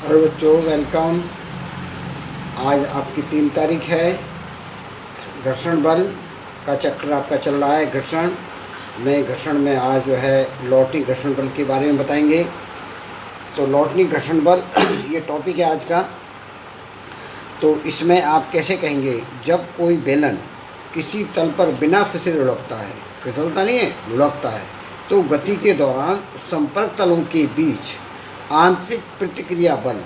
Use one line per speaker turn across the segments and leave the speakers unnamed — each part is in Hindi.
और बच्चों वेलकम। आज आपकी 3 तारीख है। घर्षण बल का चैप्टर आपका चल रहा है घर्षण में आज जो है लॉटनी घर्षण बल के बारे में बताएंगे। तो लॉटनी घर्षण बल ये टॉपिक है आज का। तो इसमें आप कैसे कहेंगे, जब कोई बेलन किसी तल पर बिना फिसले लुढ़कता है, फिसलता नहीं है, लुढ़कता है, तो गति के दौरान संपर्क तलों के बीच आंतरिक प्रतिक्रिया बल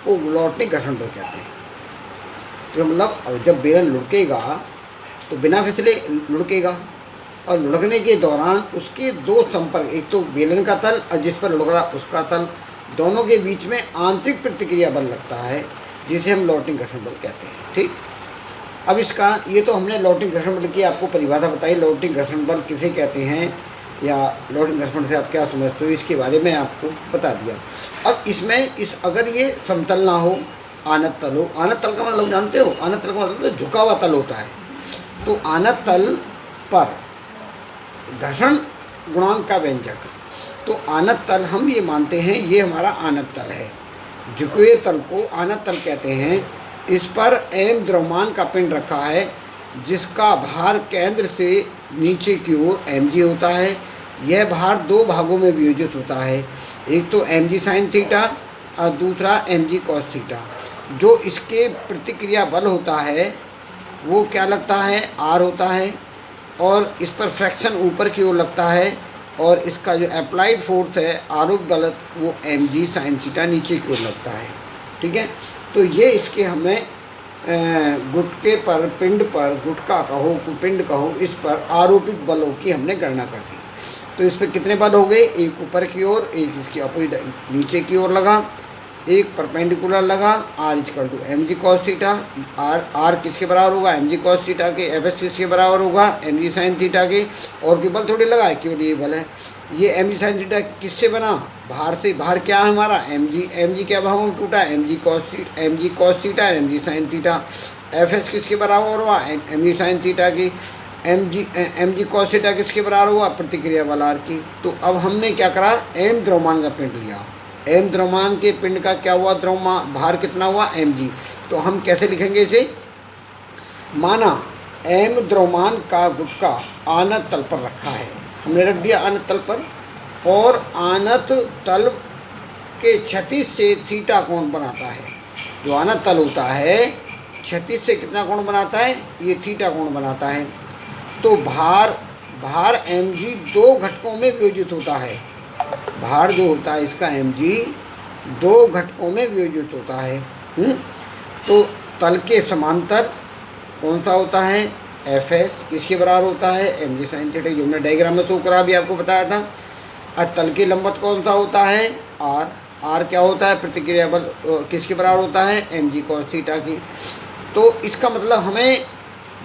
को लॉटनी घर्षण बल कहते हैं। तो मतलब जब बेलन लुढ़केगा तो बिना फिसले लुढ़केगा और लुढ़कने के दौरान उसके दो संपर्क, एक तो बेलन का तल और जिस पर लुढ़क रहा उसका तल, दोनों के बीच में आंतरिक प्रतिक्रिया बल लगता है, जिसे हम लॉटनी घर्षण बल कहते हैं। ठीक, अब इसका ये तो हमने लॉटनी घर्षण बल की आपको परिभाषा बताई। लॉटनी घर्षण बल किसे कहते हैं या लॉटनी घर्षण से आप क्या समझते हो, इसके बारे में आपको बता दिया। अब इसमें अगर ये समतल ना हो, आनत तल हो, आनत तल का मतलब जानते हो, आनत तल का मतलब तो झुका हुआ तल होता है। तो आनत तल पर घर्षण गुणांक का व्यंजक, तो आनत तल हम ये मानते हैं ये हमारा आनत तल है। झुके हुए तल को आनत तल कहते हैं। इस पर m द्रव्यमान का पिंड रखा है जिसका भार केंद्र से नीचे की ओर mg होता है। यह भार दो भागों में वियोजित होता है, एक तो mg साइन थीटा और दूसरा mg कॉस थीटा। जो इसके प्रतिक्रिया बल होता है वो क्या लगता है, r होता है, और इस पर फ्रैक्शन ऊपर की ओर लगता है, और इसका जो अप्लाइड फोर्स है आरोप बल वो mg साइन थीटा नीचे की ओर लगता है। ठीक है, तो ये इसके हमने गुटके पर, पिंड पर, गुटका कहो पिंड कहो, इस पर आरोपित बलों की हमने गणना कर दी। तो इस पर कितने बल हो गए, एक ऊपर की ओर, एक इसके अपोजिट नीचे की ओर लगा, एक परपेंडिकुलर लगा, r equal to mg cos theta. r किसके बराबर होगा, mg cos थीटा के। fs किसके बराबर होगा, mg sin थीटा के। और कोई बल थोड़ी लगा है, केवल ये बल है। ये mg sin थीटा किससे बना, भार से। भार क्या है हमारा, mg क्या भागों में टूटा, mg cos theta, mg sin theta. fs किसके बराबर हुआ, mg sin थीटा की। mg cos थीटा किसके बराबर हुआ, प्रतिक्रिया बल r की। तो अब हमने क्या करा, m द्रव्यमान का पिंड लिया। m द्रव्यमान के पिंड का क्या हुआ, द्रव्यमान भार कितना हुआ, mg। तो हम कैसे लिखेंगे इसे, माना m द्रव्यमान का गुटका आनत तल पर रखा है, हमने रख दिया आनत तल पर, और आनत तल के क्षैतिज से थीटा कोण बनाता है। जो आनत तल होता है क्षैतिज से कितना कोण बनाता है, ये थीटा कोण बनाता है। तो भार mg दो घटकों में वियोजित होता है। भार जो होता है इसका mg दो घटकों में वियोजित होता है। तो तल के समांतर कौन सा होता है, fs किसके बराबर होता है, mg sin थीटा, जो हमने डायग्राम में शो करा, भी आपको बताया था। और तल के लंबवत कौन सा होता है, r क्या होता है, प्रतिक्रिया बल किसके बराबर होता है, mg cos थीटा की। तो इसका मतलब हमें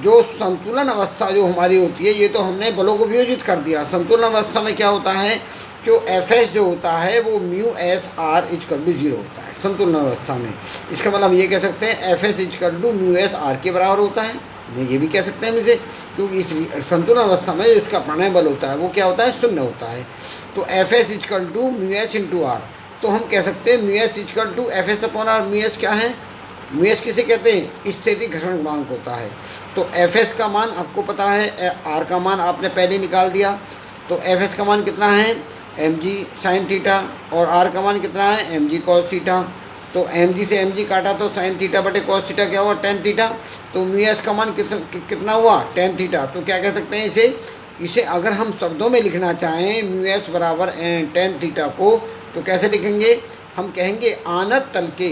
जो संतुलन अवस्था जो हमारी होती है, ये तो हमने बलों को वियोजित कर दिया। संतुलन अवस्था में क्या होता है, जो fs जो होता है वो mu s r equal to 0 होता है संतुलन अवस्था में। इसका मतलब हम ये कह सकते हैं fs equal to mu s r के बराबर होता है। ये भी कह सकते हैं इसे, क्योंकि इस संतुलन अवस्था में जो इसका प्रणय बल होता है वो क्या होता है, शून्य होता है। तो fs equal to mu s into r, तो हम कह सकते हैं mu s equal to fs upon r। Mu s क्या है, म्यू एस किसे कहते हैं, स्थिति घर्षण गुणांक होता है। तो fs का मान आपको पता है, r का मान आपने पहले निकाल दिया। तो fs का मान कितना है, mg sin थीटा, और r का मान कितना है, mg cos थीटा। तो mg से mg काटा तो sin थीटा बटे cos थीटा क्या हुआ, tan थीटा। तो म्यू एस का मान कितना हुआ, tan थीटा। तो क्या कह सकते हैं इसे अगर हम शब्दों में लिखना चाहें म्यू एस बराबर tan थीटा को, तो कैसे लिखेंगे, हम कहेंगे आनत तल के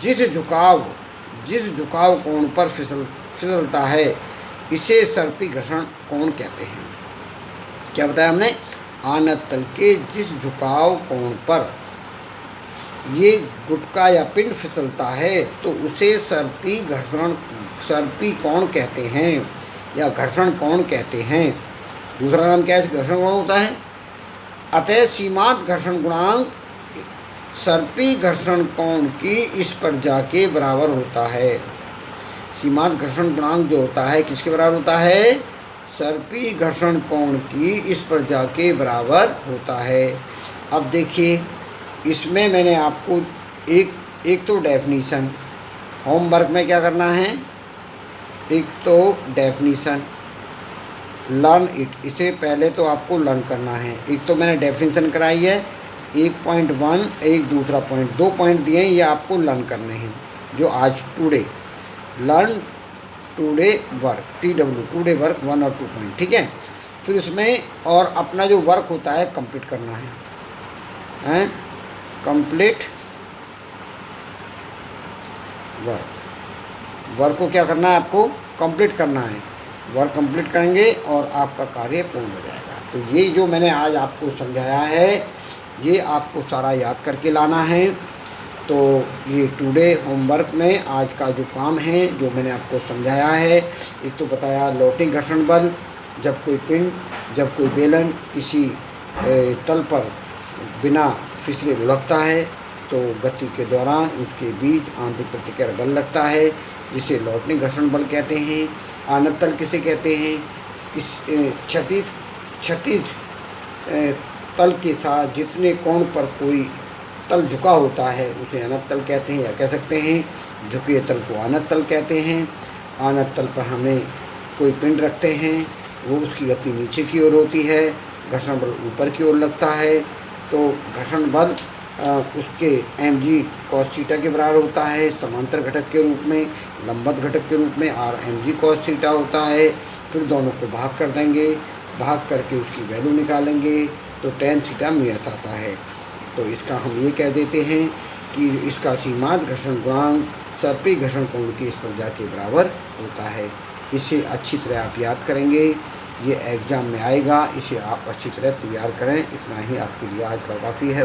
जिस झुकाव कोण पर फिसलता है इसे सर्पी घर्षण कोण कहते हैं। क्या बताया हमने, आनत तल के जिस झुकाव कोण पर ये गुटका या पिंड फिसलता है तो उसे सर्पी कोण कहते हैं या घर्षण कोण कहते हैं। दूसरा नाम क्या है घर्षण कोण होता है। अतः सीमांत घर्षण गुणांक सर्पी घर्षण कोण की इस पर जाके बराबर होता है। सीमांत घर्षण गुणांक जो होता है किसके बराबर होता है, सर्पी घर्षण कोण की इस पर जाके बराबर होता है। अब देखिए इसमें मैंने आपको एक एक तो डेफिनीशन, होमवर्क में क्या करना है, एक तो डेफिनीशन लर्न इट, इसे पहले तो आपको लर्न करना है। एक तो मैंने डेफिनीशन कराई है 1.1, एक दूसरा पॉइंट, 2 पॉइंट दिए हैं, ये आपको लर्न करने हैं जो आज today, learn today work, TW today work 1 और 2 पॉइंट, ठीक है। फिर उसमें और अपना जो वर्क होता है कंप्लीट करना है, कंप्लीट वर्क को क्या करना है, आपको कंप्लीट करना है। वर्क कंप्लीट करेंगे और आपका कार्य पूर्ण हो जाएगा। तो ये जो मैंने आज आपको समझाया है, ये आपको सारा याद करके लाना है। तो ये टुडे होमवर्क में आज का जो काम है, जो मैंने आपको समझाया है, एक तो बताया लोटिंग घर्षण बल, जब कोई पिंड, जब कोई बेलन किसी तल पर बिना फिसले लुढ़कता है तो गति के दौरान उसके बीच आंतरिक प्रतिक्रिया बल लगता है, जिसे लौटने घर्षण बल कहते हैं। आनत तल किसे कहते हैं, क्षैतिज तल के साथ जितने कोण पर कोई तल झुका होता है उसे अनत तल कहते हैं, या कह सकते हैं झुके तल को आनत तल कहते हैं। आनत तल पर हमें कोई पिंड रखते हैं, वो उसकी गति नीचे की ओर होती है, घर्षण बल ऊपर की ओर लगता है। तो घर्षण बल उसके mg cos थीटा के बराबर होता है, समांतर घटक के रूप में, लंबवत घटक के रूप में r mg cos थीटा होता है। फिर दोनों को भाग कर देंगे, भाग करके उसकी वैल्यू निकालेंगे तो tan थीटा म्यूएस आता है। तो इसका हम ये कह देते हैं कि इसका सीमांत घर्षण गुणांक सर्पी घर्षण कोण की स्पर्धा के बराबर होता है। इसे अच्छी तरह आप याद करेंगे, ये एग्ज़ाम में आएगा, इसे आप अच्छी तरह तैयार करें। इतना ही आपके लिए आज का काफ़ी है।